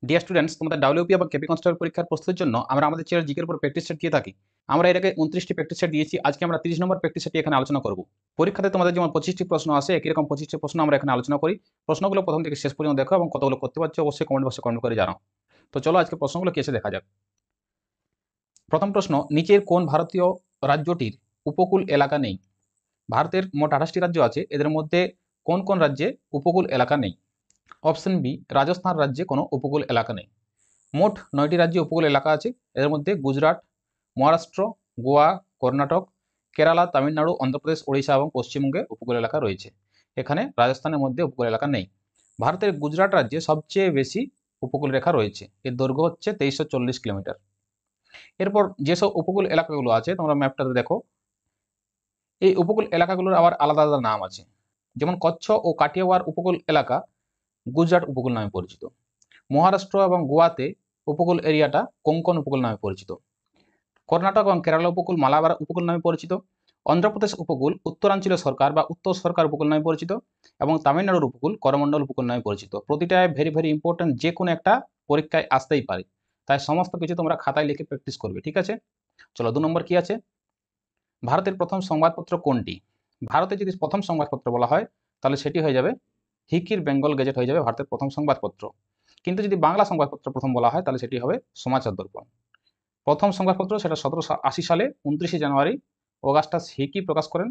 Dear students, তোমাদের WP এবং KP constable পরীক্ষার প্রস্তুতির জন্য আমরা আমাদের চ্যানেল জিকের উপর প্র্যাকটিস সেট দিয়ে থাকি। আমরা এর আগে 29টি প্র্যাকটিস সেট দিয়েছি। আজকে আমরা 30 নম্বর প্র্যাকটিস সেটটি এখানে আলোচনা করব। পরীক্ষাতে তোমাদের যেমন 25টি প্রশ্ন আসে, একই রকম 25টি প্রশ্ন আমরা এখানে আলোচনা করি। প্রশ্নগুলো প্রথম থেকে শেষ পর্যন্ত দেখো এবং কতগুলো করতে পারছো অবশ্যই কমেন্ট বক্সে কমেন্ট করে জানাও। তো চলো আজকে প্রশ্নগুলো কি এসে দেখা যাক। প্রথম প্রশ্ন, নিচের কোন ভারতীয় রাজ্যটির উপকূল এলাকা নেই? ভারতের মোট 28টি রাজ্য আছে, এদের মধ্যে কোন কোন রাজ্যে উপকূল এলাকা নেই? অপশন বি, রাজস্থান রাজ্যে কোনো উপকূল এলাকা নেই। মোট 9টি রাজ্যে উপকূল এলাকা আছে, এর মধ্যে গুজরাট, মহারাষ্ট্র, গোয়া, কর্ণাটক, কেরালা, তামিলনাড়ু, অন্ধ্রপ্রদেশ, ওড়িশা এবং পশ্চিমবঙ্গে উপকূল এলাকা রয়েছে। এখানে রাজস্থানের মধ্যে উপকূল এলাকা নেই। ভারতের গুজরাট রাজ্যে সবচেয়ে বেশি উপকূল রেখা রয়েছে, এর দৈর্ঘ্য হচ্ছে 2340 কিলোমিটার। এরপর যেসব উপকূল এলাকাগুলো আছে তোমরা ম্যাপটাতে দেখো, এই উপকূল এলাকাগুলোর আবার আলাদা আলাদা নাম আছে। যেমন কচ্ছ ও কাটিয়াওয়ার উপকূল এলাকা গুজরাট উপকূল নামে পরিচিত। মহারাষ্ট্র এবং গোয়াতে উপকূল এরিয়াটা কোঙ্কন উপকূল নামে পরিচিত। কর্ণাটক এবং কেরালা উপকূল মালাবার উপকূল নামে পরিচিত। অন্ধ্রপ্রদেশ উপকূল উত্তরাঞ্চলীয় সরকার বা উত্তর সরকার উপকূল নামে পরিচিত। এবং তামিলনাড়ুর উপকূল করমণ্ডল উপকূল নামে পরিচিত। প্রতিটায় ভেরি ভেরি ইম্পর্টেন্ট, যে কোনো একটা পরীক্ষায় আসতেই পারে, তাই সমস্ত কিছু তোমরা খাতায় লিখে প্র্যাকটিস করবে, ঠিক আছে? চলো 2 নম্বর কি আছে, ভারতের প্রথম সংবাদপত্র কোনটি? ভারতে যদি প্রথম সংবাদপত্র বলা হয় তাহলে সেটি হয়ে যাবে হিকির বেঙ্গল গেজেট, হয়ে যাবে ভারতের প্রথম সংবাদপত্র। কিন্তু যদি বাংলা সংবাদপত্র প্রথম বলা হয় তাহলে সেটি হবে সমাচার দর্পণ। প্রথম সংবাদপত্র সেটা 1780 সালে 29শে জানুয়ারি অগাস্টাস হিকি প্রকাশ করেন।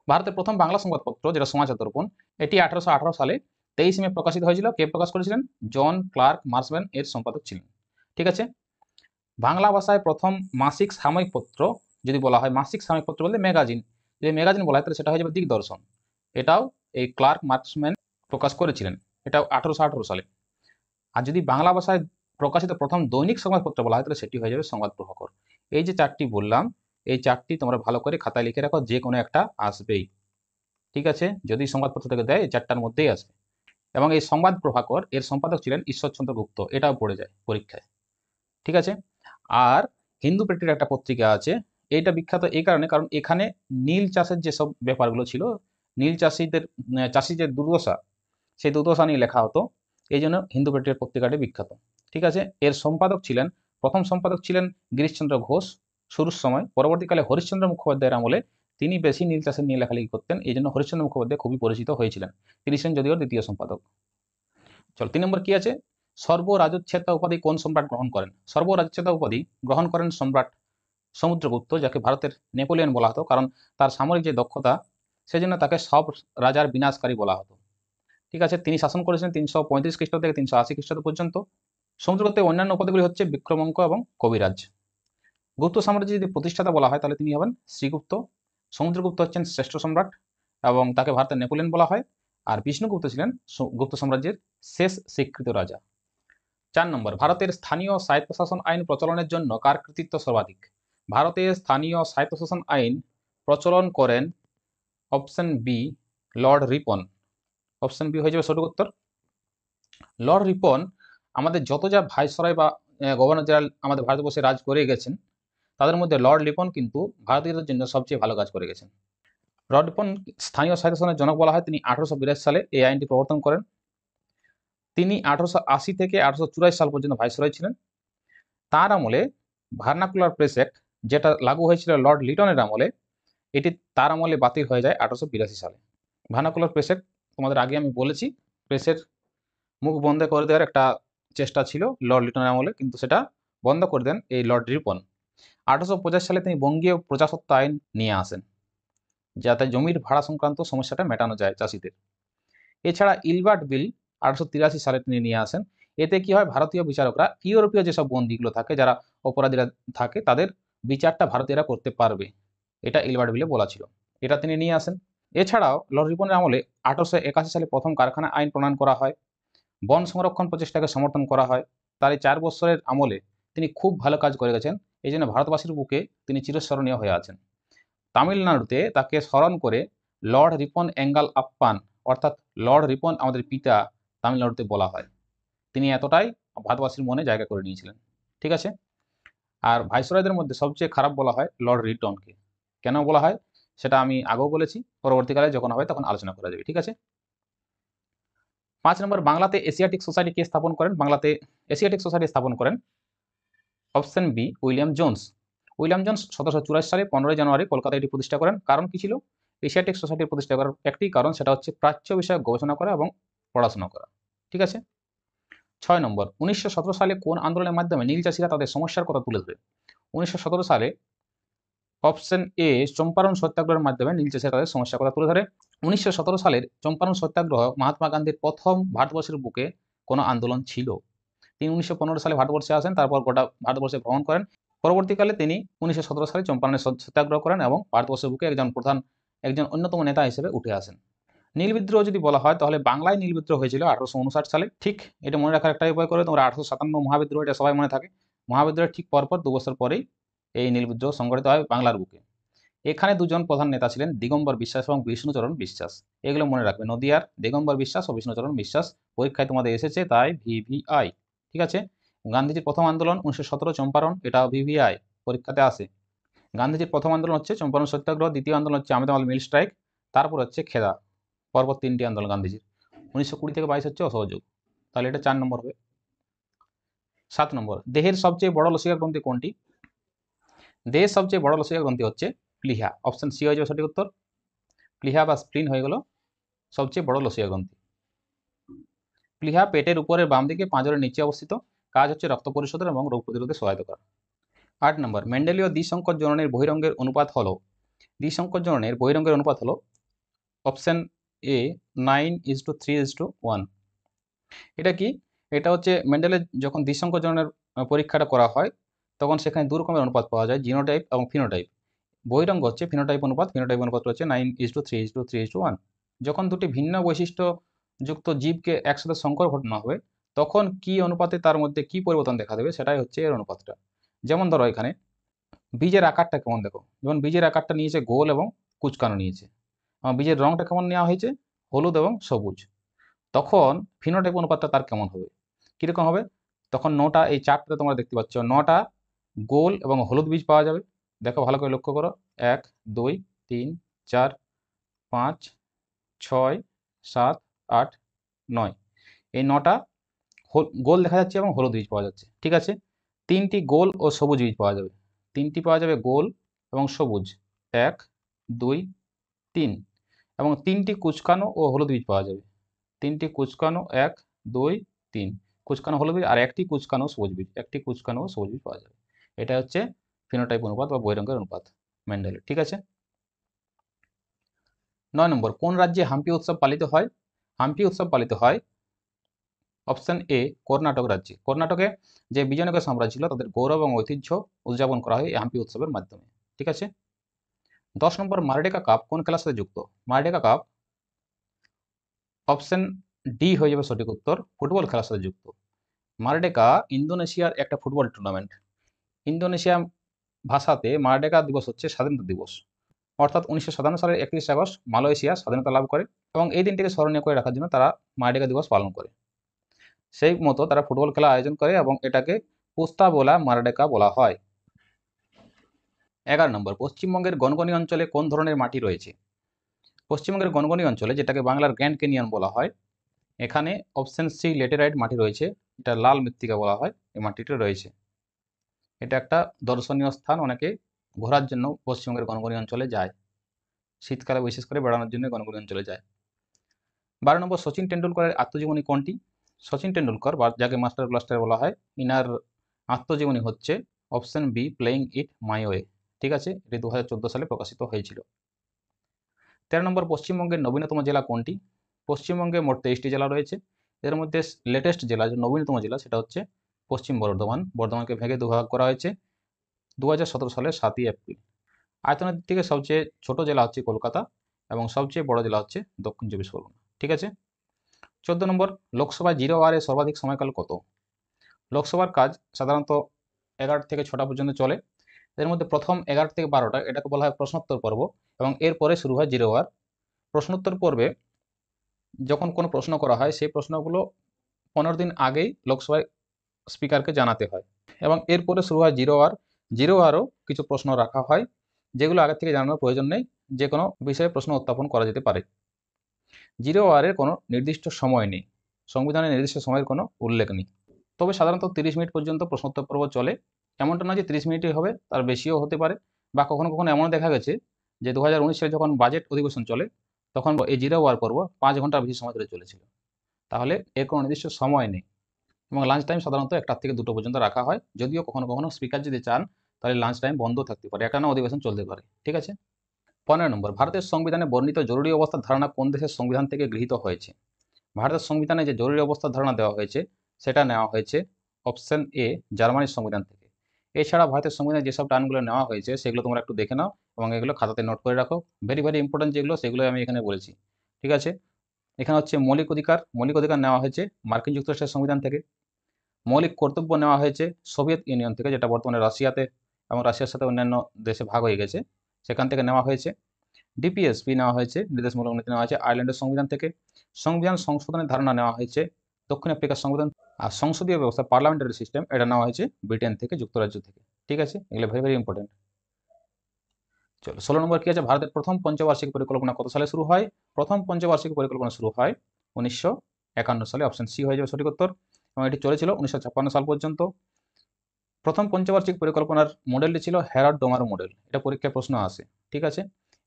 ভারতের প্রথম বাংলা সংবাদপত্র যেটা সমাচার দর্পণ, এটি 1818 সালে 23 মে প্রকাশিত হয়েছিল। কে প্রকাশ করেছিলেন? জন ক্লার্ক মার্সম্যান এর সম্পাদক ছিলেন, ঠিক আছে? বাংলা ভাষায় প্রথম মাসিক সাময়িক পত্র যদি বলা হয়, মাসিক সাময়িক পত্র বলতে ম্যাগাজিন, যদি ম্যাগাজিন বলা হয় তাহলে সেটা হয়ে যাবে দিগদর্শন। এটাও এই ক্লার্ক মার্সম্যান প্রকাশ করেছিলেন, এটাও 1818 সালে। আর যদি বাংলা ভাষায় প্রকাশিত প্রথম দৈনিক সংবাদপত্র বলা হয় তাহলে সেটি হয়ে যাবে সংবাদ প্রভাকর। এই যে চারটি বললাম, এই চারটি তোমরা ভালো করে খাতায় লিখে রাখো, যে কোনো একটা আসবেই, ঠিক আছে? যদি সংবাদপত্র থেকে দেয় এই চারটার মধ্যেই আসবে। এবং এই সংবাদ প্রভাকর এর সম্পাদক ছিলেন ঈশ্বরচন্দ্র গুপ্ত, এটাও পড়ে যায় পরীক্ষায়, ঠিক আছে? আর হিন্দু পেট্রির একটা পত্রিকা আছে, এইটা বিখ্যাত এই কারণে কারণ এখানে নীল চাষের যেসব ব্যাপারগুলো ছিল, নীল চাষিদের দুর্দশা, সেই দুর্দশা নিয়ে লেখা হতো, এই জন্য হিন্দু পেট্রিয়ার পত্রিকাটি বিখ্যাত, ঠিক আছে? এর সম্পাদক ছিলেন, প্রথম সম্পাদক ছিলেন গিরিশচন্দ্র ঘোষ শুরুর সময়। পরবর্তীকালে হরিশ্চন্দ্র মুখোপাধ্যায়ের আমলে তিনি বেশি নীল চাষের নিয়ে লেখালেখি করতেন, এই জন্য হরিশ্চন্দ্র মুখোপাধ্যায় খুবই পরিচিত হয়েছিলেন। তিনি ছিলেন যদিও দ্বিতীয় সম্পাদক। চলো 3 নম্বর কি আছে, সর্বরাজচ্ছেদা উপাধি কোন সম্রাট গ্রহণ করেন? সর্বরাজচ্ছেদা উপাধি গ্রহণ করেন সম্রাট সমুদ্রগুপ্ত, যাকে ভারতের নেপোলিয়ন বলা হতো, কারণ তার সামরিক যে দক্ষতা সেজন্য তাকে সব রাজার বিনাশকারী বলা হতো, ঠিক আছে? তিনি শাসন করেছেন 335 খ্রিস্টাব্দ থেকে 380 খ্রিস্টাব্দ পর্যন্ত। সমুদ্রগুপ্তের অন্যান্য উপাধিগুলি হচ্ছে বিক্রমঙ্ক এবং কবিরাজ। গুপ্ত সাম্রাজ্যের যদি প্রতিষ্ঠাতা বলা হয় তাহলে তিনি হবেন শ্রীগুপ্ত। সমুদ্রগুপ্ত হচ্ছেন শ্রেষ্ঠ সম্রাট এবং তাকে ভারতের নেপোলিয়ন বলা হয়। আর বিষ্ণুগুপ্ত ছিলেন গুপ্ত সাম্রাজ্যের শেষ স্বীকৃত রাজা। 4 নম্বর, ভারতের স্থানীয় স্বায়ত্তশাসন আইন প্রচলনের জন্য কার কৃতিত্ব সর্বাধিক? ভারতের স্থানীয় স্বায়ত্তশাসন আইন প্রচলন করেন option B, Lord Ripon. Option B হয়ে যাবে সঠিক উত্তর। লর্ড রিপন আমাদের যত যা ভাইসরয় বা গভর্নর জেনারেল আমাদের ভারতবর্ষে রাজ করে গেছেন, তাদের মধ্যে লর্ড রিপন কিন্তু ভারতীয়দের জন্য সবচেয়ে ভালো কাজ করে গেছেন। লর্ড রিপন স্থানীয় স্বায়ত্তশাসনের জনক বলা হয়, তিনি 1882 সালে এই আইনটি প্রবর্তন করেন। তিনি 1880 থেকে 1884 সাল পর্যন্ত ভাইসরয় ছিলেন। তার আমলে ভার্নাকুলার প্রেস অ্যাক্ট, যেটা লাগু হয়েছিল লর্ড লিটনের আমলে, এটি তার আমলে বাতিল হয়ে যায় 1882 সালে। ভার্নাকুলার প্রেস অ্যাক্ট তোমাদের আগে আমি বলেছি, প্রেসের মুখ বন্ধ করে দেওয়ার একটা চেষ্টা ছিল লর্ড লিটনের আমলে, কিন্তু সেটা বন্ধ করে দেন এই লর্ড রিপন। 1885 সালে তিনি বঙ্গীয় প্রজাসত্ব আইন নিয়ে আসেন, যাতে জমির ভাড়া সংক্রান্ত সমস্যাটা মেটানো যায় চাষিদের। এছাড়া ইলবার্ট বিল 1883 সালে তিনি নিয়ে আসেন। এতে কি হয়, ভারতীয় বিচারকরা ইউরোপীয় যেসব বন্দীগুলো থাকে, যারা অপরাধীরা থাকে, তাদের বিচারটা ভারতীয়রা করতে পারবে, এটা ইলবার্ট বিলে বলা ছিল, এটা তিনি নিয়ে আসেন। এছাড়াও লর্ড রিপনের আমলে 1881 সালে প্রথম কারখানা আইন প্রণয়ন করা হয়। বন সংরক্ষণ প্রচেষ্টাকে সমর্থন করা হয়। তার এই 4 বছরের আমলে তিনি খুব ভালো কাজ করে গেছেন, এই জন্য ভারতবাসীর বুকে তিনি চিরস্মরণীয় হয়ে আছেন। তামিলনাড়ুতে তাকে স্মরণ করে লর্ড রিপন এঙ্গাল আপ্পান, অর্থাৎ লর্ড রিপন আমাদের পিতা, তামিলনাড়ুতে বলা হয়। তিনি এতটাই ভারতবাসীর মনে জায়গা করে নিয়েছিলেন, ঠিক আছে? আর ভাইসরয়দের মধ্যে সবচেয়ে খারাপ বলা হয় লর্ড রিটনকে। কেন বলা হয় সেটা আমি আগেও বলেছি, পরবর্তীকালে যখন হবে তখন আলোচনা করা যাবে, ঠিক আছে? 5 নম্বর, বাংলাতে এশিয়াটিক সোসাইটি কে স্থাপন করেন? বাংলাতে এশিয়াটিক সোসাইটি স্থাপন করেন option B William Jones. William Jones 1784 সালে 15 জানুয়ারি কলকাতায় এটি প্রতিষ্ঠা করেন। কারণ কি ছিল এশিয়াটিক সোসাইটির প্রতিষ্ঠা করার? একটি কারণ, সেটা হচ্ছে প্রাচ্য বিষয়ে গবেষণা করা এবং পড়াশোনা করা। ঠিক আছে। 6 নম্বর, 1917 সালে কোন আন্দোলনের মাধ্যমে নীল চাষিরা তাদের সমস্যার কথা তুলে ধরে? 1917 সালে অপশন এ চম্পারণ সত্যাগ্রহের মাধ্যমে নীল চাষিরা তাদের সমস্যার কথা তুলে ধরে। 1917 সালের চম্পারণ সত্যাগ্রহ মহাত্মা গান্ধীর প্রথম ভারতবর্ষের বুকে কোনো আন্দোলন ছিল। তিনি 1915 সালে ভারতবর্ষে আসেন, তারপর গোটা ভারতবর্ষে ভ্রমণ করেন। পরবর্তীকালে তিনি 1917 সালে চম্পারণের সত্যাগ্রহ করেন এবং ভারতবর্ষের বুকে একজন অন্যতম নেতা হিসেবে উঠে আসেন। নীল বিদ্রোহ যদি বলা হয় তাহলে বাংলায় নীল বিদ্রোহ হয়েছিল 1859 সালে। ঠিক, এটা মনে রাখার একটা উপায় করে তোমরা 1857 মহাবিদ্রোহ, এটা সবাই মনে থাকে। মহাবিদ্রোহের ঠিক পরপর 2 বছর পরেই এই নীল বিদ্রোহ সংঘটিত হয় বাংলার বুকে। এখানে দুজন প্রধান নেতা ছিলেন দিগম্বর বিশ্বাস এবং বিষ্ণুচরণ বিশ্বাস। এগুলো মনে রাখবে, নদিয়ার দিগম্বর বিশ্বাস ও বিষ্ণুচরণ বিশ্বাস পরীক্ষায় তোমাদের এসেছে, তাই ভিভিআই। ঠিক আছে। গান্ধীজির প্রথম আন্দোলন 1917 চম্পারণ, এটা ভিভিআই পরীক্ষাতে আসে। গান্ধীজির প্রথম আন্দোলন হচ্ছে চম্পারণ সত্যাগ্রহ, দ্বিতীয় আন্দোলন হচ্ছে আহমেদাবাদ মিল স্ট্রাইক, তারপর হচ্ছে খেদা। পরপর 3টি আন্দোলন গান্ধীজির। 1920 থেকে 22 হচ্ছে অসহযোগ, তাহলে এটা 4 নম্বর হবে। 7 নম্বর, দেহের সবচেয়ে বড় লসিকা গ্রন্থি কোনটি? দেহের সবচেয়ে বড় লসিকা গ্রন্থি হচ্ছে প্লিহা। অপশন সি হয়ে যাবে সঠিক উত্তর। প্লিহা বা স্প্লিন হয়ে গেল সবচেয়ে বড় লসিকা গ্রন্থি। প্লিহা পেটের উপরের বাম দিকে, পাঁজরের নিচে অবস্থিত। কাজ হচ্ছে রক্ত পরিশোধন এবং রোগ প্রতিরোধে সহায়তা করা। 8 নম্বর, মেন্ডেলীয় দ্বিসংকর জননের বহিরঙ্গের অনুপাত হলো? দ্বিসংকর জননের বহিরঙ্গের অনুপাত হলো অপশন এ 9:3:1। এটা কি? এটা হচ্ছে মেন্ডেলের যখন দ্বিসংকর জননের পরীক্ষাটা করা হয় তখন সেখানে 2 রকমের অনুপাত পাওয়া যায়, জিনোটাইপ এবং ফিনোটাইপ। বহিরঙ্গ হচ্ছে ফিনোটাইপ অনুপাত, ফিনোটাইপ অনুপাত হচ্ছে 9:3:3:1। যখন দুটি ভিন্ন বৈশিষ্ট্য যুক্ত জীবকে একসাথে সংকর ঘটানো হবে তখন কি অনুপাতে তার মধ্যে কি পরিবর্তন দেখা দেবে, সেটাই হচ্ছে এর অনুপাতটা। যেমন ধরো এখানে বীজের আকারটা কেমন দেখো, যেমন বীজের আকারটা নিয়েছে গোল এবং কুচকানো নিয়েছে, বীজের রংটা কেমন নেওয়া হয়েছে, হলুদ এবং সবুজ। তখন ফিনোটাইপ অনুপাতটা তার কেমন হবে, কীরকম হবে? তখন 9টা, এই চার্টটা তোমরা দেখতে পাচ্ছ, 9টা গোল এবং হলুদ বীজ পাওয়া যাবে। দেখো ভালো করে লক্ষ্য করো, 1 2 3 4 5 6 7 8 9, এই 9টা গোল দেখা যাচ্ছে এবং হলুদ বীজ পাওয়া যাচ্ছে। ঠিক আছে। 3টি গোল ও সবুজ বীজ পাওয়া যাবে, 3টি পাওয়া যাবে গোল এবং সবুজ, 1 2 3, এবং 3টি কুচকানো ও হলুদ বীজ পাওয়া যাবে, 3টি কুচকানো 1 2 3, কুচকানো হলুদ বীজ, আর একটি কুচকানো সবুজ বীজ, একটি কুচকানো সবুজ বীজ পাওয়া যাবে। এটা হচ্ছে ফিনোটাইপ অনুপাত বা বহিরঙ্গের অনুপাত মেন্ডেলের। ঠিক আছে। 9 নম্বর, কোন রাজ্যে হাম্পি উৎসব পালিত হয়? হাম্পি উৎসব পালিত হয় অপশন এ কর্ণাটক রাজ্যে। কর্ণাটকে যে বিজয়নগর সাম্রাজ্য ছিল তাদের গৌরব এবং ঐতিহ্য উদযাপন করা হয় এই হাম্পি উৎসবের মাধ্যমে। ঠিক আছে। 10 নম্বর, মারডেকা কাপ কোন খেলার সাথে যুক্ত? মারডেকা কাপ অপশন ডি হয়ে যাবে সঠিক উত্তর, ফুটবল খেলার সাথে যুক্ত। মারডেকা ইন্দোনেশিয়ার একটা ফুটবল টুর্নামেন্ট। ইন্দোনেশিয়া ভাষাতে মারডেকা দিবস হচ্ছে স্বাধীনতা দিবস। অর্থাৎ 1957 সালের 31 আগস্ট মালয়েশিয়া স্বাধীনতা লাভ করে এবং এই দিনটিকে স্মরণীয় করে রাখার জন্য তারা মারডেকা দিবস পালন করে। সেই মতো তারা ফুটবল খেলা আয়োজন করে এবং এটাকে পোস্তা বোলা মারডেকা বলা হয়। 11 নম্বর, পশ্চিমবঙ্গের গনগনি অঞ্চলে কোন ধরনের মাটি রয়েছে? পশ্চিমবঙ্গের গনগনি অঞ্চলে, যেটাকে বাংলার গ্র্যান্ড ক্যানিয়ন বলা হয়, এখানে অপশন সি লেটেরাইট মাটি রয়েছে, এটা লাল মৃত্তিকা বলা হয়, এই মাটিটা রয়েছে। এটা একটা দর্শনীয় স্থান, অনেকে ঘোরার জন্য পশ্চিমবঙ্গের গনগনি অঞ্চলে যায়, শীতকালে বিশেষ করে বেড়ানোর জন্য গনগনি অঞ্চলে যায়। 12 নম্বর, সচিন টেন্ডুলকরের আত্মজীবনী কোনটি? সচিন টেন্ডুলকর বা যাকে মাস্টার ব্লাস্টার বলা হয়, ইনার আত্মজীবনী হচ্ছে option be playing it my way. ঠিক আছে, এটি 2014 সালে প্রকাশিত হয়েছিল। 13 নম্বর, পশ্চিমবঙ্গের নবীনতম জেলা কোনটি? পশ্চিমবঙ্গে মোট 23টি জেলা রয়েছে, এর মধ্যে লেটেস্ট জেলা, যে নবীনতম জেলা, সেটা হচ্ছে পশ্চিম বর্ধমান। বর্ধমানকে ভেঙে দুভাগ করা হয়েছে 2017 সালের 7ই এপ্রিল। আয়তনের দিক থেকে সবচেয়ে ছোট জেলা হচ্ছে কলকাতা এবং সবচেয়ে বড় জেলা হচ্ছে দক্ষিণ চব্বিশ পরগনা। ঠিক আছে। 14 নম্বর, লোকসভায় 0 আওয়ারের সর্বাধিক সময়কাল কত? লোকসভার কাজ সাধারণত 11 থেকে 6টা পর্যন্ত চলে। এর মধ্যে প্রথম 11 থেকে 12টা এটাকে বলা হয় প্রশ্নোত্তর পর্ব এবং এরপরে শুরু হয় 0 আওয়ার। প্রশ্নোত্তর পর্বে যখন কোনো প্রশ্ন করা হয় সেই প্রশ্নগুলো 15 দিন আগেই লোকসভায় স্পিকারকে জানাতে হয় এবং এরপরে শুরু হয় 0 আওয়ার। 0 আওয়ারও কিছু প্রশ্ন রাখা হয় যেগুলো আগে থেকে জানানোর প্রয়োজন নেই, যে কোনো বিষয়ে প্রশ্ন উত্থাপন করা যেতে পারে। 0 আওয়ারের কোনো নির্দিষ্ট সময় নেই, সংবিধানে নির্দিষ্ট সময়ের কোনো উল্লেখ নেই। তবে সাধারণত 30 মিনিট পর্যন্ত প্রশ্নোত্তর পর্ব চলে। এমনটা নয় যে 30 মিনিটই হবে, তার বেশিও হতে পারে, বা কখনো কখনো এমনও দেখা গেছে যে 2019 সালে যখন বাজেট অধিবেশন চলে তখন এই 0 আওয়ার পর্ব 5 ঘন্টার বেশি সময় ধরে চলেছিল। তাহলে এর কোনো নির্দিষ্ট সময় নেই এবং লাঞ্চ টাইম সাধারণত 1টা থেকে 2টো পর্যন্ত রাখা হয়, যদিও কখনো কখনো স্পিকার যদি চান তাহলে লাঞ্চ টাইম বন্ধ থাকতে পারে, একটানা অধিবেশন চলতে পারে। ঠিক আছে। 15 নম্বর, ভারতের সংবিধানে বর্ণিত জরুরি অবস্থার ধারণা কোন দেশের সংবিধান থেকে গৃহীত হয়েছে? ভারতের সংবিধানে যে জরুরি অবস্থার ধারণা দেওয়া হয়েছে সেটা নেওয়া হয়েছে অপশন এ, জার্মানির সংবিধান থেকে। এছাড়া ভারতের সংবিধানে যেসব টার্মগুলো নেওয়া হয়েছে সেগুলো তোমরা একটু দেখে নাও এবং এগুলো খাতাতে নোট করে রাখো। ভেরি ভেরি ইম্পর্টেন্ট যেগুলো সেগুলো আমি এখানে বলেছি। ঠিক আছে। এখানে হচ্ছে মৌলিক অধিকার নেওয়া হয়েছে মার্কিন যুক্তরাষ্ট্রের সংবিধান থেকে। মৌলিক কর্তব্য নেওয়া হয়েছে সোভিয়েত ইউনিয়ন থেকে, যেটা বর্তমানে রাশিয়াতে এবং রাশিয়ার সাথে অন্যান্য দেশে ভাগ হয়ে গেছে, সেখান থেকে নেওয়া হয়েছে। ডিপিএসপি নেওয়া হয়েছে, নির্দেশমূলক নীতি নেওয়া হয়েছে আয়ারল্যান্ডের সংবিধান থেকে। সংবিধান সংশোধনের ধারণা নেওয়া হয়েছে দক্ষিণ আফ্রিকার সংবিধান। আর সংসদীয় ব্যবস্থা পার্লামেন্টারি সিস্টেম এটা নেওয়া হয়েছে ব্রিটেন থেকে, যুক্তরাজ্য থেকে। ঠিক আছে, এগুলো ভেরি ভেরি ইম্পর্টেন্ট। চলো 16 নম্বর কি আছে, ভারতের প্রথম পঞ্চবার্ষিক পরিকল্পনা কত সালে শুরু হয়? প্রথম পঞ্চবার্ষিক পরিকল্পনা শুরু হয় 1951 সালে, অপশন সি হয়ে যাবে সঠিক উত্তর, এবং এটি চলেছিল 1956 সাল পর্যন্ত। প্রথম পঞ্চবার্ষিক পরিকল্পনার মডেলটি ছিল হ্যারাড ডোমার মডেল, এটা পরীক্ষায় প্রশ্ন আসে। ঠিক আছে।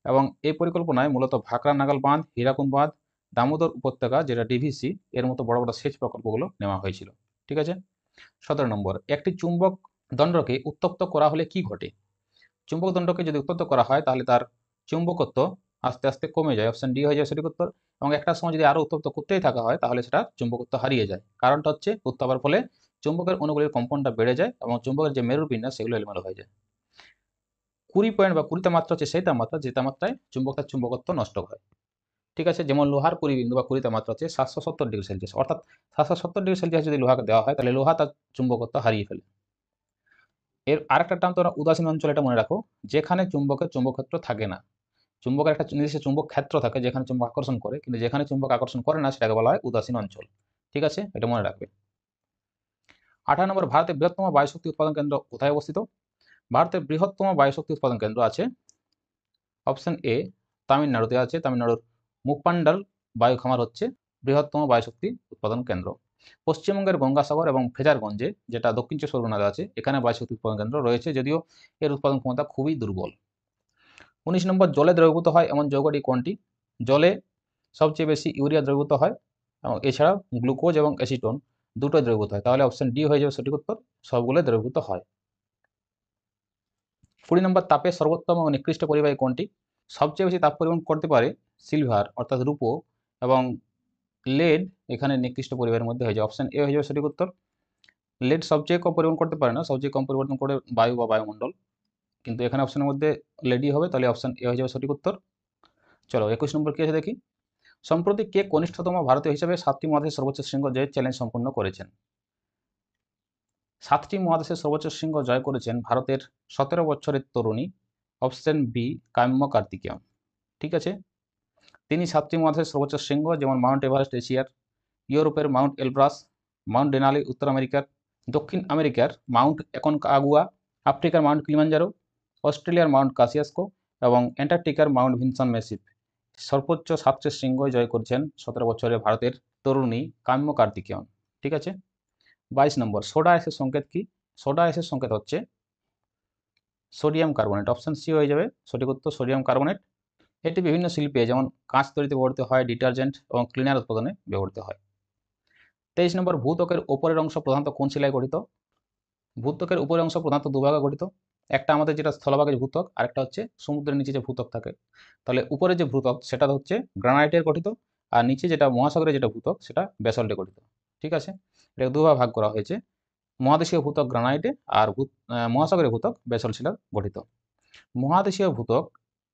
এবং এই পরিকল্পনায় মূলত ভাকরা নাগাল বাঁধ, হীরাকুদ বাঁধ, দামোদর উপত্যকা যেটা ডিভিসি এর মতো বড় বড় সেচ প্রকল্পগুলো নেওয়া হয়েছিল। ঠিক আছে। 17 নম্বর, একটি চুম্বক দণ্ডকে উত্তপ্ত করা হলে কি ঘটে? চুম্বক দণ্ডকে যদি উত্তপ্ত করা হয় তাহলে তার চুম্বকত্ব আস্তে আস্তে কমে যায়, অপশন ডি হয়ে যায় সঠিক উত্তর। এবং একটা সময় যদি আরো উত্তপ্ত করতেই থাকা হয় তাহলে সেটা চুম্বকত্ব হারিয়ে যায়। কারণটা হচ্ছে উত্তাপের ফলে চুম্বকের অণুগুলির কম্পনটা বেড়ে যায় এবং চুম্বকের যে মেরুর বিন্যাস সেগুলো এলোমেলো হয়ে যায়। 20 পয়েন্ট বা 20 তাপমাত্রা হচ্ছে সেই তাপমাত্রা যে তাপমাত্রায় চুম্বকটার চুম্বকত্ব নষ্ট হয়। ঠিক আছে। যেমন লোহার 20 বিন্দু বা 20 তাপমাত্রা হচ্ছে 770 ডিগ্রি সেলসিয়াস, অর্থাৎ 770 ডিগ্রি সেলসিয়াস যদি লোহাকে দেওয়া হয় তাহলে লোহা তার চুম্বকত্ব হারিয়ে ফেলে। এর আরেকটা টার্ম তোমরা উদাসীন অঞ্চল, এটা মনে রাখো, যেখানে চুম্বকের চুম্বক ক্ষেত্র থাকে না। চুম্বকের একটা নির্দিষ্ট চুম্বক ক্ষেত্র থাকে যেখানে চুম্বক আকর্ষণ করে, কিন্তু যেখানে চুম্বক আকর্ষণ করে না সেটাকে বলা হয় উদাসীন অঞ্চল। ঠিক আছে, এটা মনে রাখবে। 18 নম্বর, ভারতের বৃহত্তম বায়ুশক্তি উৎপাদন কেন্দ্র কোথায় অবস্থিত? ভারতের বৃহত্তম বায়ুশক্তি উৎপাদন কেন্দ্র আছে অপশন এ, তামিলনাড়ুতে আছে। তামিলনাড়ুর মুপ্পান্ডাল বায়ু খামার হচ্ছে বৃহত্তম বায়ুশক্তি উৎপাদন কেন্দ্র। পশ্চিমবঙ্গের গঙ্গাসাগর এবং ফেজারগঞ্জে, যেটা দক্ষিণ 24 পরগনাতে আছে, এখানে বায়ুশক্তি উৎপাদন কেন্দ্র রয়েছে, যদিও এর উৎপাদন ক্ষমতা খুবই দুর্বল। 19 নম্বর, জলে দ্রবীভূত হয় এমন যৌগটি কোনটি? জলে সবচেয়ে বেশি ইউরিয়া দ্রবীভূত হয় এবং এছাড়াও গ্লুকোজ এবং অ্যাসিটোন দুটোই দ্রবীভূত হয়, তাহলে অপশন ডি হয়ে যাবে সঠিক উত্তর, সবগুলো দ্রবীভূত হয়। 20 নম্বর, তাপের সর্বোত্তম ও নিকৃষ্ট পরিবাহী কোনটি? সবচেয়ে বেশি তাপ পরিবহন করতে পারে সিলভার অর্থাৎ রূপো এবং লেড এখানে নিকৃষ্ট পরিবাহের মধ্যে হয়ে যায়, অপশন এ হয়ে যাবে সঠিক উত্তর। লেড সবচেয়ে কম পরিবহন করতে পারে না, সবচেয়ে কম পরিবর্তন করে বায়ু বা বায়ুমণ্ডল, কিন্তু এখানে অপশনের মধ্যে লেডই হবে, তাহলে অপশন এ হয়ে যাবে সঠিক উত্তর। চলো 21 নম্বর কি আছে দেখি। সম্প্রতি কে কনিষ্ঠতম ভারতীয় হিসেবে 7টি মহাদেশের সর্বোচ্চ শৃঙ্গ জয়ের চ্যালেঞ্জ সম্পন্ন করেছেন? 7টি মহাদেশের সর্বোচ্চ শৃঙ্গ জয় করেছেন ভারতের 17 বছরের তরুণী, অপশন বি কাম্য কার্তিকেয়ন। ঠিক আছে। তিনি 7টি মহাদেশের সর্বোচ্চ শৃঙ্গ যেমন মাউন্ট এভারেস্ট এশিয়ার, ইউরোপের মাউন্ট এলব্রাস, মাউন্ট ডেনালি উত্তর আমেরিকার, দক্ষিণ আমেরিকার মাউন্ট অ্যাকনকাগুয়া, আফ্রিকার মাউন্ট কিলিমাঞ্জারো, অস্ট্রেলিয়ার মাউন্ট কাসিয়াসকো এবং অ্যান্টার্কটিকার মাউন্ট ভিনসন মেসিভ সর্বোচ্চ 7টি শৃঙ্গ জয় করেছেন 17 বছরের ভারতের তরুণী কাম্য কার্তিকেয়ন। ঠিক আছে। 22 নম্বর, সোডা অ্যাশের সংকেত কি? সোডা অ্যাশের সংকেত হচ্ছে সোডিয়াম কার্বনেট, অপশন সি হয়ে যাবে সঠিক উত্তর, সোডিয়াম কার্বনেট। এটি বিভিন্ন শিল্পে যেমন কাঁচ তৈরিতে ব্যবহৃত হয়, ডিটারজেন্ট এবং ক্লিনার উৎপাদনে ব্যবহৃত হয়। 23 নম্বর, ভূত্বকের উপরের অংশ প্রধানত কোন শিলায় গঠিত? ভূত্বকের উপরের অংশ প্রধানত দুভাগে গঠিত, একটা আমাদের যেটা স্থলভাগের ভূত্বক, আরেকটা হচ্ছে সমুদ্রের নিচে যে ভূত্বক থাকে। তাহলে উপরে যে ভূত্বক সেটা হচ্ছে গ্রানাইটের গঠিত, আর নিচে যেটা মহাসাগরের যেটা ভূত্বক সেটা ব্যাসল্টে গঠিত। ঠিক আছে, এটা দুভাবে ভাগ করা হয়েছে, মহাদেশীয় ভূত্বক গ্রানাইটে আর মহাসাগরের ভূত্বক ব্যাসল্ট শিলার গঠিত। মহাদেশীয় ভূত্বক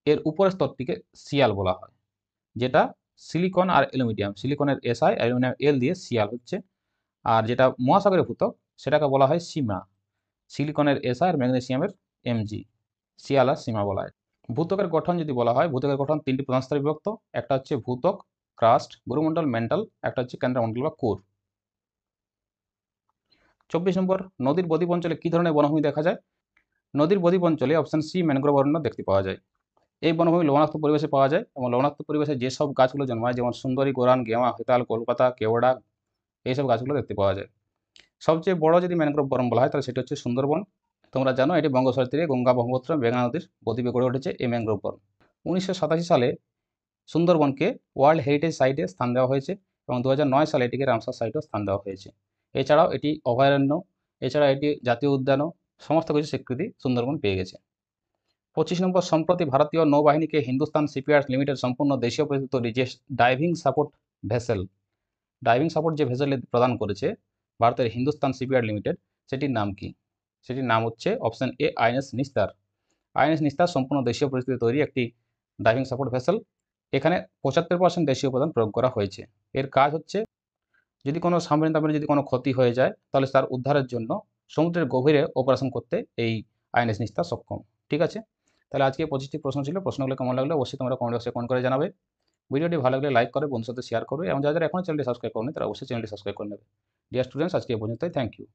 এর উপরের স্তরটিকে সিয়াল বলা হয়, যেটা সিলিকন আর অ্যালুমিনিয়াম, সিলিকনের এসআই অ্যালুমিনিয়াম এল দিয়ে সিয়াল হচ্ছে। আর যেটা মহাসাগরের ভূত্বক সেটাকে বলা হয় সীমা, সিলিকনের এসআই আর ম্যাগনেসিয়ামের এমজি, সিয়াল আর সীমা বলা হয়। ভূত্বকের গঠন যদি বলা হয়, ভূত্বকের গঠন 3টি প্রধান স্তরে বিভক্ত, একটা হচ্ছে ভূত্বক, ক্রাস্ট, গুরুমণ্ডল, মেন্টাল, একটা হচ্ছে কেন্দ্রমণ্ডল বা কোর। 24 নম্বর, নদীর বদ্বীপ অঞ্চলে কি ধরনের বনভূমি দেখা যায়? নদীর বদ্বীপ অঞ্চলে অপশন সি ম্যানগ্রোভ অরণ্য দেখতে পাওয়া যায়। এই বনভূমি লবণাক্ত পরিবেশে পাওয়া যায় এবং লবণাক্ত পরিবেশে যেসব গাছগুলো জন্মায় যেমন সুন্দরী, গোরান, গেওয়া, হেতাল, কলকাতা, কেওড়া, এইসব গাছগুলো দেখতে পাওয়া যায়। সবচেয়ে বড় যদি ম্যানগ্রোভ বন বলা হয় তাহলে সেটি হচ্ছে সুন্দরবন। তোমরা জানো এটি বঙ্গোপসাগর তীরে গঙ্গা, ব্রহ্মপুত্র, মেঘনা নদীর বদ্বীপে গড়ে উঠেছে এই ম্যানগ্রোভ বন। 1987 সালে সুন্দরবনকে ওয়ার্ল্ড হেরিটেজ সাইটে স্থান দেওয়া হয়েছে এবং 2009 সালে এটিকে রামসার সাইটেও স্থান দেওয়া হয়েছে। এছাড়াও এটি অভয়ারণ্য, এছাড়া এটি জাতীয় উদ্যানও, সমস্ত কিছু স্বীকৃতি সুন্দরবন পেয়ে গেছে। 25 নম্বর, সম্প্রতি ভারতীয় নৌবাহিনীকে হিন্দুস্তান শিপইয়ার্ডস লিমিটেড সম্পূর্ণ দেশীয় প্রযুক্তি তৈরি যে ডাইভিং সাপোর্ট ভেসেল, যে ভেসেল প্রদান করেছে ভারতের হিন্দুস্তান শিপইয়ার্ড লিমিটেড, সেটির নাম কি? সেটির নাম হচ্ছে অপশন এ আইএনএস নিস্তার। আইএনএস নিস্তার সম্পূর্ণ দেশীয় প্রযুক্তিতে তৈরি একটি ডাইভিং সাপোর্ট ভেসেল। এখানে 75% দেশীয় উপাদান প্রয়োগ করা হয়েছে। এর কাজ হচ্ছে যদি কোনো সাবমেরিন যদি কোনো ক্ষতি হয়ে যায় তাহলে তার উদ্ধারের জন্য সমুদ্রের গভীরে অপারেশন করতে এই আইএনএস নিস্তার সক্ষম। ঠিক আছে, তাহলে আজকে 25টি প্রশ্ন ছিল। প্রশ্নগুলো কেমন লাগলো অবশ্যই তোমরা কমেন্ট বক্সে কমেন্ট করে জানাবে। ভিডিওটি ভালো লাগলে লাইক করে বন্ধুর সাথে শেয়ার করবে এবং যারা এখনো চ্যানেলটি সাবস্ক্রাইব করেনি তারা অবশ্যই চ্যানেলটি সাবস্ক্রাইব করে নেবে। ডিয়ার স্টুডেন্টস, আজকে এই পর্যন্তই। Thank you.